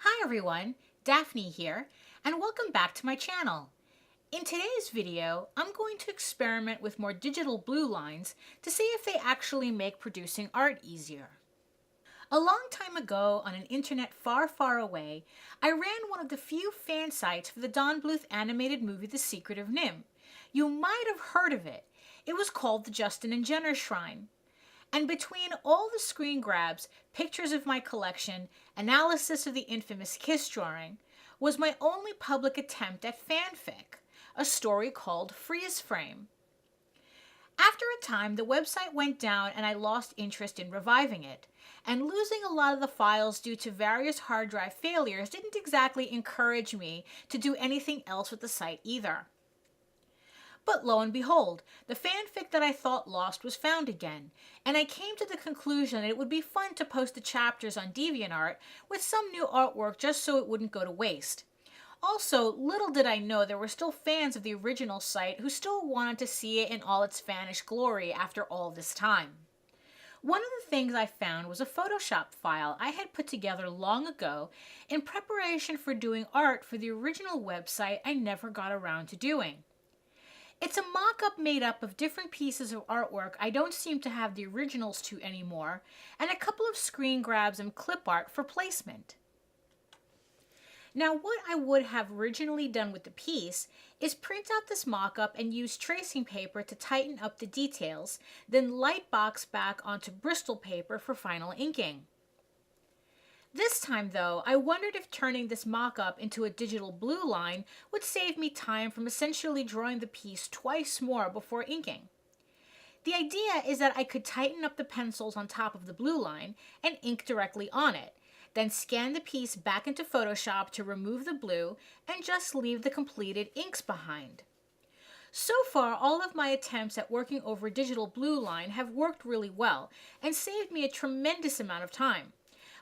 Hi everyone, Daphne here, and welcome back to my channel. In today's video, I'm going to experiment with more digital blue lines to see if they actually make producing art easier. A long time ago, on an internet far, far away, I ran one of the few fan sites for the Don Bluth animated movie The Secret of NIMH. You might have heard of it. It was called the Justin and Jenner Shrine. And between all the screen grabs, pictures of my collection, analysis of the infamous kiss drawing, was my only public attempt at fanfic, a story called Freeze Frame. After a time, the website went down and I lost interest in reviving it, and losing a lot of the files due to various hard drive failures didn't exactly encourage me to do anything else with the site either. But lo and behold, the fanfic that I thought lost was found again, and I came to the conclusion that it would be fun to post the chapters on DeviantArt with some new artwork just so it wouldn't go to waste. Also, little did I know there were still fans of the original site who still wanted to see it in all its vanished glory after all this time. One of the things I found was a Photoshop file I had put together long ago in preparation for doing art for the original website I never got around to doing. It's a mock-up made up of different pieces of artwork I don't seem to have the originals to anymore, and a couple of screen grabs and clip art for placement. Now, what I would have originally done with the piece is print out this mock-up and use tracing paper to tighten up the details, then lightbox back onto Bristol paper for final inking. This time, though, I wondered if turning this mock-up into a digital blue line would save me time from essentially drawing the piece twice more before inking. The idea is that I could tighten up the pencils on top of the blue line and ink directly on it, then scan the piece back into Photoshop to remove the blue and just leave the completed inks behind. So far, all of my attempts at working over digital blue line have worked really well and saved me a tremendous amount of time.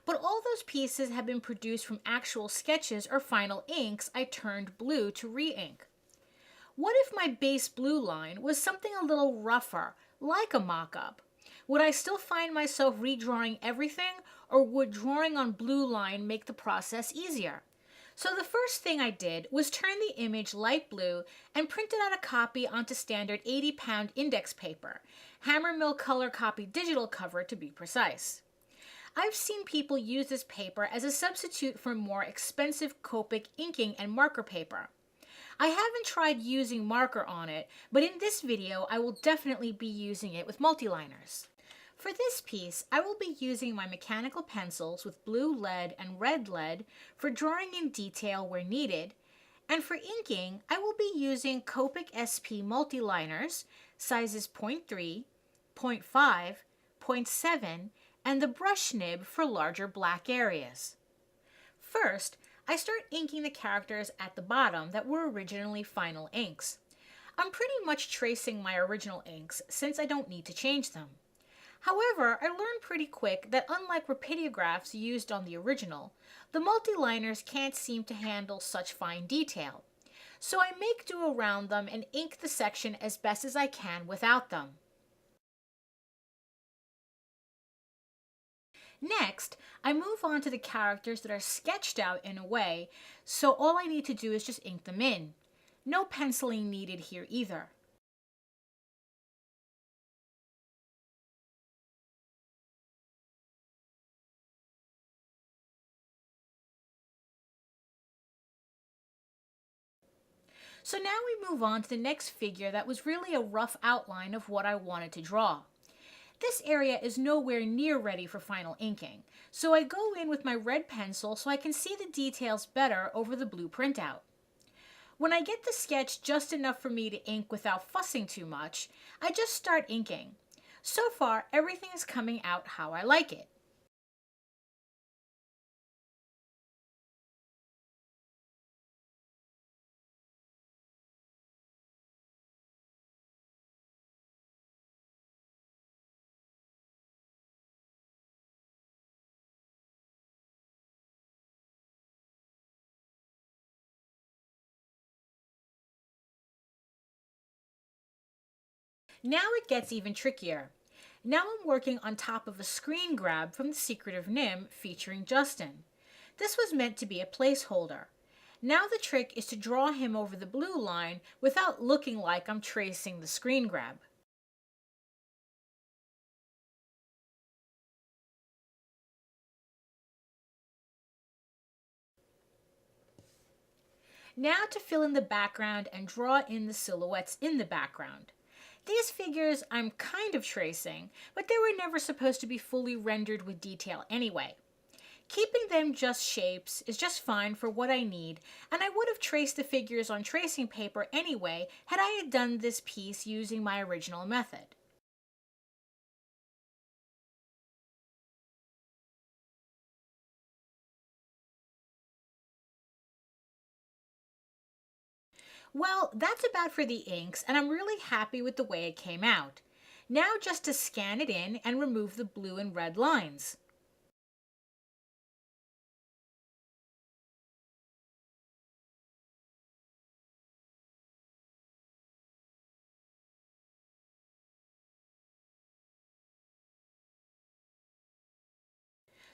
But all those pieces have been produced from actual sketches or final inks I turned blue to re-ink. What if my base blue line was something a little rougher, like a mock-up? Would I still find myself redrawing everything, or would drawing on blue line make the process easier? So the first thing I did was turn the image light blue and printed out a copy onto standard 80-pound index paper, Hammermill color copy digital cover to be precise. I've seen people use this paper as a substitute for more expensive Copic inking and marker paper. I haven't tried using marker on it, but in this video I will definitely be using it with multiliners. For this piece, I will be using my mechanical pencils with blue lead and red lead for drawing in detail where needed, and for inking, I will be using Copic SP multiliners, sizes 0.3, 0.5, 0.7, and the brush nib for larger black areas. First, I start inking the characters at the bottom that were originally final inks. I'm pretty much tracing my original inks since I don't need to change them. However, I learned pretty quick that unlike rapidographs used on the original, the multiliners can't seem to handle such fine detail. So I make do around them and ink the section as best as I can without them. Next, I move on to the characters that are sketched out in a way, so all I need to do is just ink them in. No penciling needed here either. So now we move on to the next figure that was really a rough outline of what I wanted to draw. This area is nowhere near ready for final inking, so I go in with my red pencil so I can see the details better over the blue printout. When I get the sketch just enough for me to ink without fussing too much, I just start inking. So far, everything is coming out how I like it. Now it gets even trickier. Now I'm working on top of a screen grab from The Secret of NIMH featuring Justin. This was meant to be a placeholder. Now the trick is to draw him over the blue line without looking like I'm tracing the screen grab. Now to fill in the background and draw in the silhouettes in the background. These figures I'm kind of tracing, but they were never supposed to be fully rendered with detail anyway. Keeping them just shapes is just fine for what I need, and I would have traced the figures on tracing paper anyway had I had done this piece using my original method. Well, that's about for the inks, and I'm really happy with the way it came out. Now just to scan it in and remove the blue and red lines.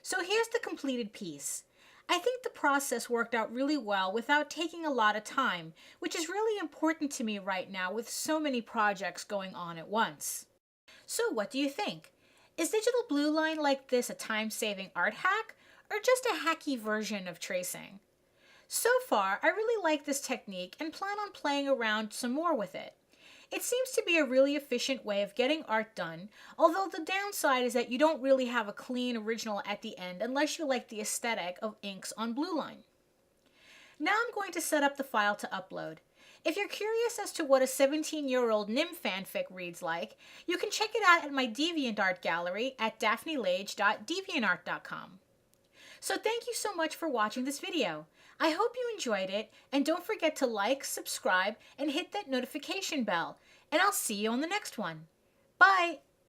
So here's the completed piece. I think the process worked out really well without taking a lot of time, which is really important to me right now with so many projects going on at once. So what do you think? Is digital Blueline like this a time-saving art hack, or just a hacky version of tracing? So far, I really like this technique and plan on playing around some more with it. It seems to be a really efficient way of getting art done, although the downside is that you don't really have a clean original at the end unless you like the aesthetic of inks on Blueline. Now I'm going to set up the file to upload. If you're curious as to what a 17-year-old NIMH fanfic reads like, you can check it out at my DeviantArt gallery at daphnelage.deviantart.com. So thank you so much for watching this video. I hope you enjoyed it, and don't forget to like, subscribe, and hit that notification bell, and I'll see you on the next one. Bye!